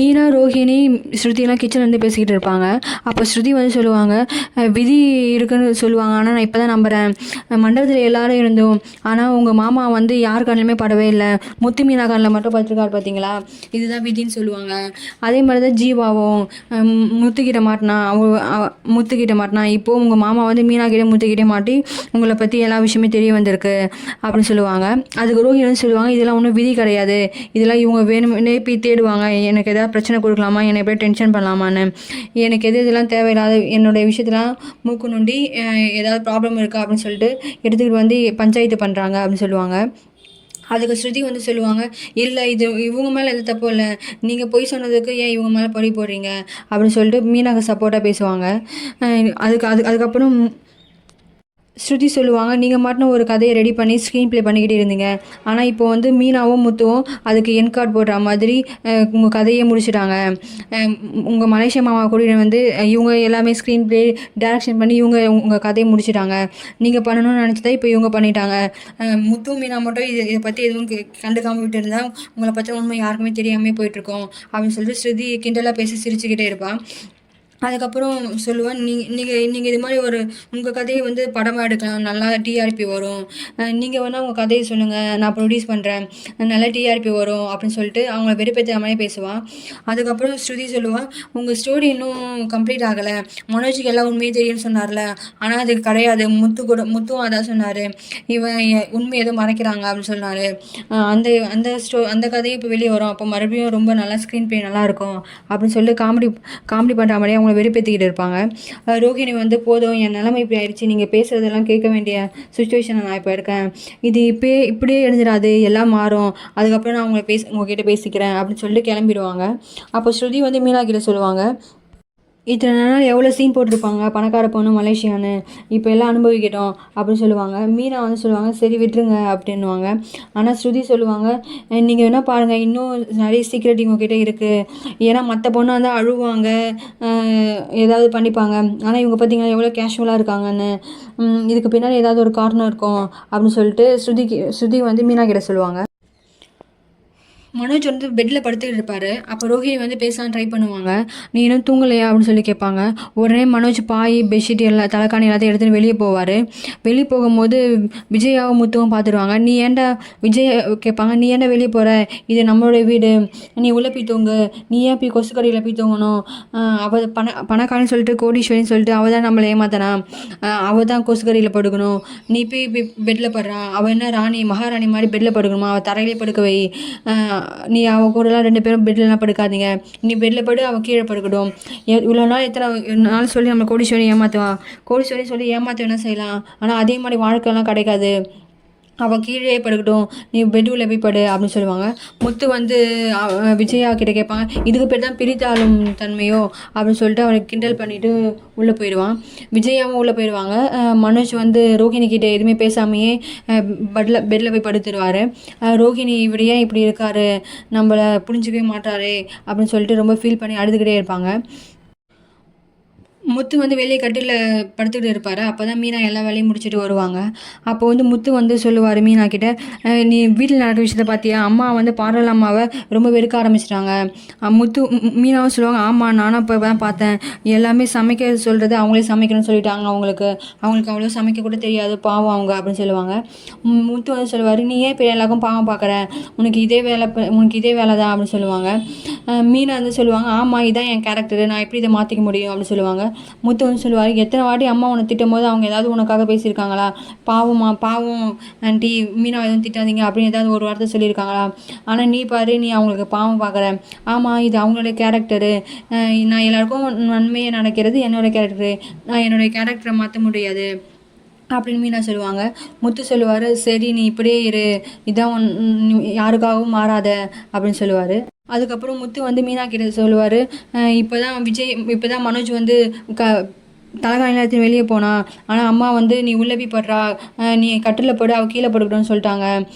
மீனா, ரோஹிணி, ஸ்ருதிலாம் கிச்சன்லேருந்து பேசிக்கிட்டு இருப்பாங்க. அப்போ ஸ்ருதி வந்து சொல்லுவாங்க, விதி இருக்குன்னு சொல்லுவாங்க. ஆனால் நான் இப்போ தான் நம்புகிறேன். மண்டபத்தில் எல்லாரும் இருந்தோம். ஆனால் உங்கள் மாமா வந்து யார் கண்ணிலுமே படவே இல்லை. முத்து மீனா கண்ணில் மட்டும் பட்டிருக்காரு பார்த்தீங்களா? இதுதான் விதின்னு சொல்லுவாங்க. அதே மாதிரி தான் ஜீவாவும் முத்துக்கிட்ட மாட்டினா. முத்துக்கிட்ட மாட்டினா. இப்போது உங்கள் மாமா வந்து மீனா கிட்ட முத்துக்கிட்டே மாட்டி உங்களை பற்றி எல்லா விஷயமே தெரிய வந்திருக்கு அப்படின்னு சொல்லுவாங்க. அதுக்கு ரோஹிணி வந்து சொல்லுவாங்க, இதெல்லாம் ஒன்றும் விதி கிடையாது. இதெல்லாம் இவங்க வேணும்னே போய் தேடுவாங்க. எனக்கு எதாவது பிரச்சனை கொடுக்கலாமா, என்னை எப்படி டென்ஷன் பண்ணலாமான்னு. எனக்கு இதெல்லாம் தேவையில்லாத என்னுடைய விஷயத்தெலாம் மூக்கு நோண்டி ஏதாவது ப்ராப்ளம் இருக்கா அப்படின்னு சொல்லிட்டு எடுத்துக்கிட்டு வந்து பஞ்சாயத்து பண்ணுறாங்க அப்படின்னு சொல்லுவாங்க. அதுக்கு ஸ்ருதி வந்து சொல்லுவாங்க, இல்லை இது இவங்க மேலே எது தப்பு இல்லை, நீங்கள் பொய் சொன்னதுக்கு ஏன் இவங்க மேலே பழி போடுறீங்க அப்படின்னு சொல்லிட்டு மீனாக்கு சப்போர்ட்டாக பேசுவாங்க. அதுக்கப்புறம் ஸ்ருதி சொல்லுவாங்க, நீங்கள் மட்டும் ஒரு கதையை ரெடி பண்ணி ஸ்க்ரீன் ப்ளே பண்ணிக்கிட்டே இருந்தீங்க. ஆனால் இப்போ வந்து மீனாவும் முத்துவும் அதுக்கு என் கார்டு போடுற மாதிரி உங்கள் கதையை முடிச்சுட்டாங்க. உங்கள் மலேசியா மாமா கூட வந்து இவங்க எல்லாமே ஸ்க்ரீன் ப்ளே டேரக்ஷன் பண்ணி இவங்க உங்கள் கதையை முடிச்சுட்டாங்க. நீங்கள் பண்ணணும்னு நினச்சதா இப்போ இவங்க பண்ணிட்டாங்க. முத்து மீனா மட்டும் இதை பற்றி எதுவும் கண்டுக்காமல் விட்டு இருந்தால் உங்களை பற்றி உண்மை யாருக்குமே தெரியாமல் போயிட்டுருக்கோம் அப்படின்னு சொல்லிட்டு ஸ்ருதி கிண்டலாக பேசி சிரிச்சுக்கிட்டே இருப்பாள். அதுக்கப்புறம் சொல்லுவேன், நீங்கள் இது மாதிரி உங்கள் கதையை வந்து படமாக எடுக்கலாம், நல்லா டிஆர்பி வரும். நீங்கள் வேணால் உங்கள் கதையை சொல்லுங்கள், நான் ப்ரொடியூஸ் பண்ணுறேன், நல்லா டிஆர்பி வரும் அப்படின்னு சொல்லிட்டு அவங்கள வெறுப்பேற்ற மாதிரி பேசுவான். அதுக்கப்புறம் ஸ்ருதி சொல்லுவாள், உங்கள் ஸ்டோரி இன்னும் கம்ப்ளீட் ஆகலை. மனோஜுக்கு எல்லாம் உண்மையே தெரியும்னு சொன்னார்ல, ஆனால் அது கிடையாது. முத்துவும் அதான் சொன்னார், இவன் உண்மை எதுவும் மறைக்கிறாங்க அப்படின்னு சொன்னார். அந்த கதையை இப்போ வெளியே வரும். அப்போ மறுபடியும் ரொம்ப நல்லா ஸ்க்ரீன் ப்ளே நல்லாயிருக்கும் அப்படின்னு சொல்லி காமெடி பண்ணுற மாதிரியே அவங்க வெறுப்பேற்றிக்கிட்டு இருப்பாங்க. ரோஹிணி வந்து, போதும், என் நிலைமை இப்படி ஆயிடுச்சு, நீங்கள் பேசுகிறதெல்லாம் கேட்க வேண்டிய சுச்சுவேஷனில் நான் இப்போ இருக்கேன். இது இப்படியே எழுந்துடாது, எல்லாம் மாறும். அதுக்கப்புறம் நான் உங்ககிட்ட பேசிக்கிறேன் அப்படின்னு சொல்லிட்டு கிளம்பிடுவாங்க. அப்போ ஸ்ருதி வந்து மீனா கிட்ட சொல்லுவாங்க, இத்தனை நாள் எவ்வளோ சீன் போட்டிருப்பாங்க, பணக்கார பொண்ணு மலேசியான்னு, இப்போ எல்லாம் அனுபவிக்கிட்டோம் அப்படின்னு சொல்லுவாங்க. மீனா வந்து சொல்லுவாங்க, சரி விட்டுருங்க அப்படின்னுவாங்க. ஆனால் ஸ்ருதி சொல்லுவாங்க, நீங்கள் வேணால் பாருங்கள், இன்னும் நிறைய சீக்ரெட் உங்ககிட்ட இருக்குது. ஏன்னா மற்ற பொண்ணு வந்து அழுவாங்க, ஏதாவது பண்ணிப்பாங்க. ஆனால் இவங்க பார்த்தீங்கன்னா எவ்வளோ கேஷுவலாக இருக்காங்கன்னு, இதுக்கு பின்னாடி ஏதாவது ஒரு காரணம் இருக்கும் அப்படின்னு சொல்லிட்டு ஸ்ருதி வந்து மீனா கிட்ட சொல்லுவாங்க. மனோஜ் வந்து பெட்டில் படுத்துக்கிட்டு இருப்பார். அப்போ ரோஹிணி வந்து பேசலாம் ட்ரை பண்ணுவாங்க. நீ இன்னும் தூங்கலையா அப்படின்னு சொல்லி கேட்பாங்க. உடனே மனோஜ் பாய் பெட்ஷீட் எல்லாம் தலைக்காணி எல்லாத்தையும் எடுத்துகிட்டு வெளியே போவார். வெளியே போகும்போது விஜயாவும் முத்துவும் பார்த்துருவாங்க. நீ ஏன்டா விஜய் கேட்பாங்க, நீ ஏன்டா வெளியே போகிற, இது நம்மளுடைய வீடு, நீ உள்ளே போய் தூங்கு, நீ ஏன் போய் கொசுக்கடியில் போய் தூங்கணும், அவள் பணக்காரன்னு சொல்லிட்டு கோடீஸ்வரின்னு சொல்லிட்டு அவள் தான் நம்மளை ஏமாத்தனா, அவள் தான் கொசுக்கடியில் படுக்கணும், நீ போய் பெட்டில் படுறான், அவள் என்ன ராணி மகாராணி மாதிரி பெட்டில் படுக்கணுமா, அவள் தரையிலே படுக்க வை, நீ அவள் கூடலாம் 2 பேரும் பெட்லலாம் படுக்காதீங்க, நீ பெட்டில் படு, அவள் கீழே படுக்கட்டும். இவ்வளோ நாள் எத்தனை நாள் சொல்லி நம்ம கோடீஸ்வரி ஏமாற்றுவான், கோடீஸ்வரி சொல்லி ஏமாற்ற வேணால் செய்யலாம், ஆனால் அதே மாதிரி வாழ்க்கைலாம் கிடைக்காது, அவள் கீழே படுக்கட்டும், நீ பெட்ரூமில் போய் படு அப்படின்னு சொல்லுவாங்க. முத்து வந்து விஜயா கிட்ட கேட்பாங்க, இதுக்கு பேர் தான் பிரித்தாளும் தன்மையோ அப்படின்னு சொல்லிட்டு அவனை கிண்டல் பண்ணிவிட்டு உள்ளே போயிடுவான். விஜயாவும் உள்ளே போயிடுவாங்க. மனோஜ் வந்து ரோஹிணி கிட்ட எதுவுமே பேசாமையே பெட்டில் போய் படுத்துடுவார். ரோஹிணி இவர் ஏன் இப்படி இருக்காரு, நம்மளை புரிஞ்சிக்கவே மாட்டாரே அப்படின்னு சொல்லிட்டு ரொம்ப ஃபீல் பண்ணி அழுதுகிட்டே இருப்பாங்க. முத்து வந்து வெளியே கட்டில் படுத்துக்கிட்டு இருப்பார். அப்போ தான் மீனா எல்லா வேலையும் முடிச்சுட்டு வருவாங்க. அப்போ வந்து முத்து வந்து சொல்லுவார் மீனா கிட்ட, நீ வீட்டில் நடக்கிற விஷயத்த பார்த்தியா, அம்மா வந்து பார்வல் அம்மாவை ரொம்ப வெறுக்க ஆரம்பிச்சிட்டாங்க. மீனாவும் சொல்லுவாங்க, ஆமாம் நானும் இப்போ தான் பார்த்தேன், எல்லாமே சமைக்க சொல்கிறது அவங்களே சமைக்கணும்னு சொல்லிட்டாங்க, அவங்களுக்கு அவ்வளோ சமைக்க கூட தெரியாது, பாவம் அவங்க அப்படின்னு சொல்லுவாங்க. முத்து வந்து சொல்லுவார், நீ ஏன் இப்போ எல்லாருக்கும் பாவம் பார்க்குற, உனக்கு இதே வேலை தான் அப்படின்னு சொல்லுவாங்க. மீனா வந்து சொல்லுவாங்க, ஆமாம் இதான் என் கேரக்டரு, நான் எப்படி இதை மாற்றிக்க முடியும் அப்படின்னு சொல்லுவாங்க. முத்து வந்து சொல்லுவார், எத்தனை வாட்டி அம்மா உன்னை திட்டும் போது அவங்க ஏதாவது உனக்காக பேசியிருக்காங்களா, பாவம் ஆண்டி மீனா எதுவும் திட்டாதீங்க அப்படின்னு ஏதாவது ஒரு வார்த்தை சொல்லியிருக்காங்களா, ஆனால் நீ பாரு, நீ அவங்களுக்கு பாவம் பார்க்குற, ஆமாம் இது அவங்களுடைய கேரக்டரு, நான் எல்லாருக்கும் நன்மையை நடக்கிறது என்னோடய கேரக்டரு, நான் என்னுடைய கேரக்டரை மாற்ற முடியாது அப்படின்னு மீனா சொல்லுவாங்க. முத்து சொல்லுவார், சரி நீ இப்படியே இரு, இதான் யாருக்காகவும் மாறாத அப்படின்னு சொல்லுவார். அதுக்கப்புறம் முத்து வந்து மீனா கிட்ட சொல்லுவார், இப்போ தான் மனோஜ் வந்து தலகாணிலாம் எடுத்துன்னு வெளியே போனா. ஆனால் அம்மா வந்து நீ உள்ளே போய் படுறா, நீ கட்டிலில் படு, அவள் கீழே படுக்கட்டும்னு சொல்லிட்டாங்க,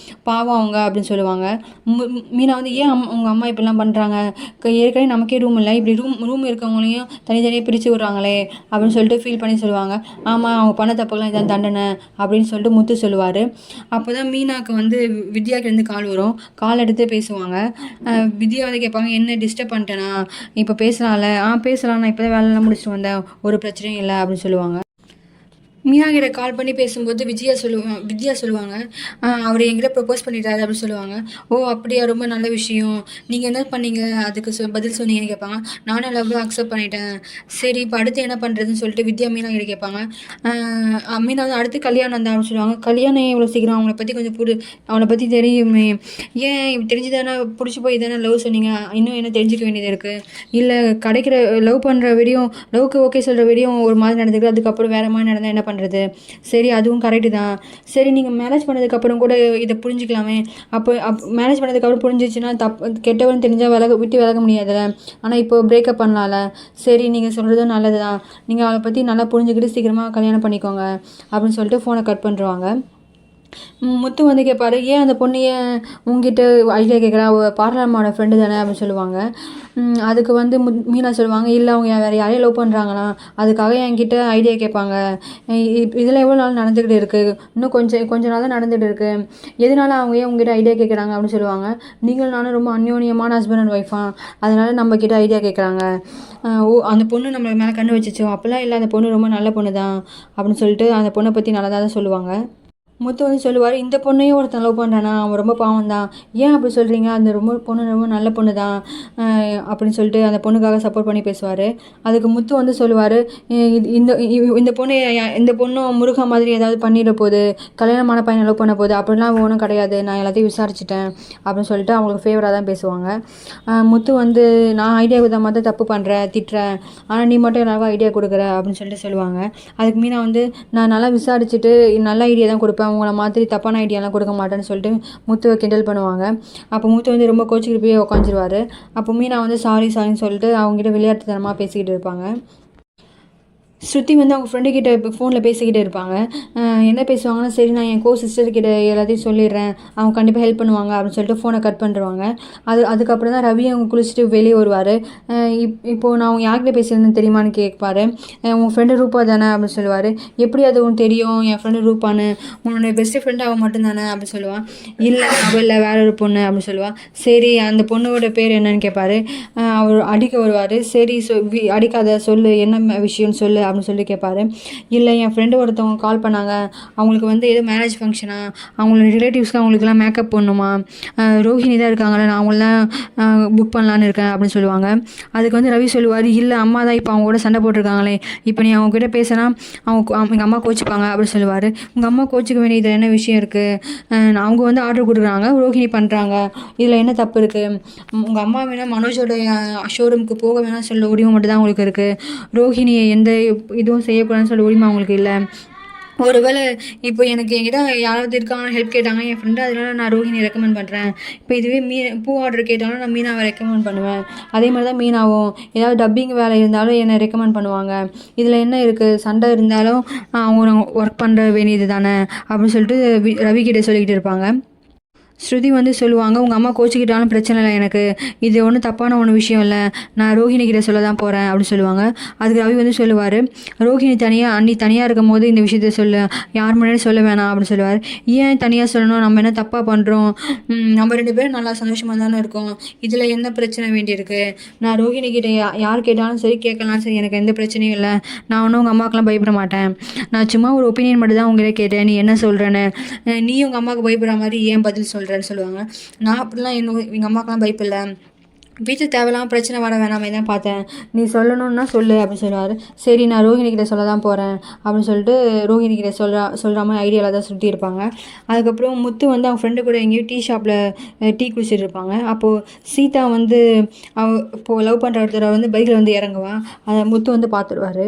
பாவம் அவங்க அப்படின்னு சொல்லுவாங்க. மீனா வந்து ஏன் உங்கள் அம்மா இப்படிலாம் பண்ணுறாங்க, ஏற்கனவே நமக்கே ரூம் இல்லை, இப்படி ரூம் இருக்கவங்களையும் தனித்தனியாக பிரித்து விட்றாங்களே அப்படின்னு சொல்லிட்டு ஃபீல் பண்ணி சொல்லுவாங்க. ஆமாம் அவங்க பண்ண தப்புக்கெல்லாம் இதான் தண்டனை அப்படின்னு சொல்லிட்டு முத்து சொல்லுவார். அப்போ தான் மீனாவுக்கு வந்து வித்யாக்கிட்டேருந்து கால் வரும். கால் எடுத்து பேசுவாங்க. வித்யா வந்து கேட்பாங்க, என்ன டிஸ்டர்ப் பண்ணிட்டேனா, இப்போ பேசலாம்ல? பேசலாம், நான் இப்போ தான் வேலையெல்லாம் முடிச்சுட்டு வந்தேன், ஒரு பிரச்சனையும் இல்லை அப்படின்னு சொல்லுவாங்க. மீனா கிட்ட கால் பண்ணி பேசும்போது வித்யா சொல்லுவாங்க, அவர் என்கிட்ட ப்ரப்போஸ் பண்ணிட்டாரு அப்படின்னு சொல்லுவாங்க. ஓ அப்படியா, ரொம்ப நல்ல விஷயம், நீங்கள் என்ன பண்ணீங்க, அதுக்கு பதில் சொன்னீங்கன்னு கேட்பாங்க. நானும் லவ் அக்செப்ட் பண்ணிட்டேன், சரி இப்போ அடுத்து என்ன பண்ணுறதுன்னு சொல்லிட்டு வித்யா மீனா கிட்ட கேட்பாங்க. மீனா வந்து அடுத்து கல்யாணம் தான் அப்படின்னு சொல்லுவாங்க. கல்யாணம் இவ்வளோ சீக்கிரம், அவங்கள பற்றி கொஞ்சம் அவளை பற்றி தெரியுமே, ஏன் தெரிஞ்சு தானே பிடிச்சி போய் தானே லவ் சொன்னீங்க, இன்னும் என்ன தெரிஞ்சுக்க வேண்டியது இருக்குது, இல்லை கிடைக்கிற லவ் பண்ணுற வீடியும் லவ்க்கு ஓகே சொல்கிற வீடியும் ஒரு மாதிரி நடந்துருக்கு, அதுக்கப்புறம் வேறு மாதிரி நடந்தால் என்ன பண்ணுறது? சரி அதுவும் கரெக்டு தான், சரி நீங்கள் மேரேஜ் பண்ணதுக்கப்புறம் கூட இதை புரிஞ்சுக்கலாமே, மேரேஜ் பண்ணதுக்கப்புறம் புரிஞ்சிச்சுன்னா கெட்டவன் தெரிஞ்சால் விட்டு விலக முடியாதுல்ல, ஆனால் இப்போ பிரேக்கப் பண்ணலாம்ல, சரி நீங்கள் சொல்கிறது நல்லது தான், நீங்கள் அவளை பற்றி நல்லா புரிஞ்சுக்கிட்டு சீக்கிரமாக கல்யாணம் பண்ணிக்கோங்க அப்படின்னு சொல்லிட்டு ஃபோனை கட் பண்ணுறாங்க. முத்து வந்து கேட்பாரு, ஏன் அந்த பொண்ணு ஏன் உங்ககிட்ட ஐடியா கேட்குறா, பார்லர்மாவோட ஃப்ரெண்டு தானே அப்படின்னு சொல்லுவாங்க. அதுக்கு வந்து மீனா சொல்லுவாங்க, இல்லை அவங்க வேறு யாரையும் லவ் பண்ணுறாங்களாம், அதுக்காக என்கிட்ட ஐடியா கேட்பாங்க, இதில் எவ்வளோ நாள் நடந்துக்கிட்டு இருக்குது, இன்னும் கொஞ்ச நாள் தான் நடந்துகிட்டு இருக்குது, எதனால அவங்க ஏன் உங்ககிட்ட ஐடியா கேட்குறாங்க அப்படின்னு சொல்லுவாங்க. நீங்கள் நானும் ரொம்ப அந்யோன்யமான ஹஸ்பண்ட் அண்ட் ஒய்ஃபா, அதனால் நம்மக்கிட்ட ஐடியா கேட்குறாங்க, அந்த பொண்ணு நம்ம மேலே கண்ணு வச்சிச்சோம், அப்போல்லாம் இல்லை, அந்த பொண்ணு ரொம்ப நல்ல பொண்ணு தான் அப்படின்னு சொல்லிட்டு அந்த பொண்ணை பற்றி நல்லதாக தான் சொல்லுவாங்க. முத்து வந்து சொல்லுவார், இந்த பொண்ணையும் ஒருத்தன் லவ் பண்ணுறானா, அவன் ரொம்ப பாவம் தான், ஏன் அப்படி சொல்கிறீங்க, அந்த பொண்ணு ரொம்ப நல்ல பொண்ணு தான் அப்படின்னு சொல்லிட்டு அந்த பொண்ணுக்காக சப்போர்ட் பண்ணி பேசுவார். அதுக்கு முத்து வந்து சொல்லுவார், இந்த பொண்ணும் முருகா மாதிரி ஏதாவது பண்ணிட போகுது, கல்யாணமான பையனை லவ் பண்ண போகுது, அப்படிலாம் ஒன்றும் கிடையாது, நான் எல்லாத்தையும் விசாரிச்சிட்டேன் அப்படின்னு சொல்லிட்டு அவங்களுக்கு ஃபேவராக தான் பேசுவாங்க. முத்து வந்து நான் ஐடியா கொடுத்த மாதிரி தப்பு பண்ணுறேன், திட்டுறேன், ஆனால் நீ மட்டும் எல்லாருக்கும் ஐடியா கொடுக்குற அப்படின்னு சொல்லிட்டு சொல்லுவாங்க. அதுக்கு மீனா வந்து நான் நல்லா விசாரிச்சுட்டு நல்ல ஐடியா தான் கொடுப்பேன், உங்களை மாதிரி தப்பான ஐடியாலாம் கொடுக்க மாட்டேன்னு சொல்லிட்டு முத்துவை கிண்டல் பண்ணுவாங்க. அப்போ முத்து வந்து ரொம்ப கோச்சிக்கிட்டு போய் உட்காந்துருவார். அப்போ மீனா வந்து சாரின்னு சொல்லிட்டு அவங்ககிட்ட விளையாட்டுத்தனமாக பேசிக்கிட்டு இருப்பாங்க. ஸ்ருதி வந்து அவங்க ஃப்ரெண்டுக்கிட்ட இப்போ ஃபோனில் பேசிக்கிட்டே இருப்பாங்க. என்ன பேசுவாங்கன்னா, சரி நான் என் சிஸ்டர்கிட்ட எல்லாத்தையும் சொல்லிடுறேன், அவங்க கண்டிப்பாக ஹெல்ப் பண்ணுவாங்க அப்படின்னு சொல்லிட்டு ஃபோனை கட் பண்ணுறாங்க. அதுக்கப்புறம் தான் ரவி அவங்க குளிச்சுட்டு வெளியே வருவார். இப்போது நான் அவங்க யார்கிட்ட பேசுகிறேன்னு தெரியுமான்னு கேட்பாரு. உங்கள் ஃப்ரெண்டு ரூபா தானே அப்படின்னு சொல்லுவார். எப்படி அது உனக்கு தெரியும், என் ஃப்ரெண்டு ரூபான்னு, உன்னோட பெஸ்ட் ஃப்ரெண்டு அவன் மட்டும்தானே அப்படின்னு சொல்லுவான். இல்லை அவள் இல்லை, வேற ஒரு பொண்ணு அப்படின்னு சொல்லுவாள். சரி அந்த பொண்ணோட பேர் என்னன்னு கேட்பாரு. அவர் அடிக்க வருவார். சரி அடிக்காத, சொல்லு என்ன விஷயம்னு சொல்லு அப்படின்னு சொல்லி கேட்பாரு. இல்லை என் ஃப்ரெண்டு ஒருத்தவங்க கால் பண்ணாங்க, அவங்களுக்கு வந்து ஏதோ மேரேஜ் ஃபங்க்ஷனா, அவங்களோட ரிலேட்டிவ்ஸ்க்கு அவங்களுக்குலாம் மேக்கப் பண்ணணுமா, ரோஹிணி தான் இருக்காங்களே, நான் அவங்களெலாம் புக் பண்ணலான்னு இருக்கேன் அப்படின்னு சொல்லுவாங்க. அதுக்கு வந்து ரவி சொல்லுவார், இல்லை அம்மா தான் இப்போ அவங்க கூட சண்டை போட்டிருக்காங்களே, இப்போ நீ அவங்ககிட்ட பேசினா எங்கள் அம்மா கோச்சிப்பாங்க அப்படின்னு சொல்லுவார். உங்கள் அம்மா கோச்சிக்க வேண்டியது என்ன விஷயம் இருக்குது, அவங்க வந்து ஆர்டர் கொடுக்குறாங்க, ரோஹிணி பண்ணுறாங்க, இதில் என்ன தப்பு இருக்குது, உங்கள் அம்மா வேணால் மனோஜோட ஷோரூமுக்கு போக வேணாம் சொல்ல உரிமை மட்டும் தான் உங்களுக்கு இருக்குது, ரோஹிணியை எந்த இதுவும் செய்யக்கூடாதுன்னு சொல்ல உரிமை அவங்களுக்கு இல்லை. ஒருவேளை இப்போ எனக்கு என்கிட்ட யாராவது இருக்காங்க ஹெல்ப் கேட்டாங்க என் ஃப்ரெண்டு, அதனால நான் ரோஹிணி ரெக்கமெண்ட் பண்ணுறேன். இப்போ இதுவே பூ ஆர்டர் கேட்டாலும் நான் மீனாவை ரெக்கமெண்ட் பண்ணுவேன். அதே மாதிரி தான் மீனாவும் ஏதாவது டப்பிங் வேலை இருந்தாலும் என்னை ரெக்கமெண்ட் பண்ணுவாங்க. இதில் என்ன இருக்குது, சண்டை இருந்தாலும் அவங்க ஒர்க் பண்ணுற வேண்டியது தானே அப்படின்னு சொல்லிட்டு ரவி கிட்டே சொல்லிக்கிட்டு இருப்பாங்க. ஸ்ருதி வந்து சொல்லுவாங்க, உங்கள் அம்மா கோச்சிக்கிட்டாலும் பிரச்சனை இல்லை, எனக்கு இது ஒன்றும் தப்பான விஷயம் இல்லை, நான் ரோஹிணி கிட்ட சொல்ல தான் போகிறேன் அப்படின்னு சொல்லுவாங்க. அதுக்கு ரவி வந்து சொல்லுவார், ரோஹிணி அண்ணி தனியாக இருக்கும் போது இந்த விஷயத்த சொல்லு, யார் முன்னாடி சொல்ல வேணாம் அப்படின்னு சொல்லுவார். ஏன் தனியாக சொல்லணும், நம்ம என்ன தப்பாக பண்ணுறோம், நம்ம 2 பேரும் நல்லா சந்தோஷமாக தானே இருக்கோம், இதில் என்ன பிரச்சனை வேண்டியிருக்கு, நான் ரோஹிணி கிட்ட யார் கேட்டாலும் சரி கேட்கலாம் சரி, எனக்கு எந்த பிரச்சனையும் இல்லை, நான் ஒன்றும் உங்கள் அம்மாவுக்குலாம் பயப்பட மாட்டேன், நான் சும்மா ஒரு ஒப்பீனியன் மட்டும் தான் உங்களே கேட்டேன், நீ என்ன சொல்கிறேன்னு, நீ உங்கள் அம்மாவுக்கு பயப்படுற மாதிரி ஏன் பதில் சொல்கிறேன்னு சொல்லுவாங்க. நான் அப்படிலாம் எங்கள் அம்மாக்கெல்லாம் பயப்பில்லை, வீட்டில் தேவையில்லாமல் பிரச்சனை வர வேணாமே தான் பார்த்தேன், நீ சொல்லணுன்னா சொல்லு அப்படின்னு சொல்லுவார். சரி நான் ரோஹிணி கிட்ட சொல்ல தான் போகிறேன் அப்படின்னு சொல்லிட்டு ரோஹிணி கிட்ட சொல்கிற மாதிரி ஐடியாவில் தான் சுற்றி இருப்பாங்க. அதுக்கப்புறம் முத்து வந்து அவங்க ஃப்ரெண்டு கூட எங்கேயும் டீ ஷாப்பில் டீ குடிச்சிட்டு இருப்பாங்க. அப்போது சீதா வந்து இப்போது லவ் பண்ணுற ஒருத்தரை வந்து பைக்கில் வந்து இறங்குவான், அதை முத்து வந்து பார்த்துருவார்.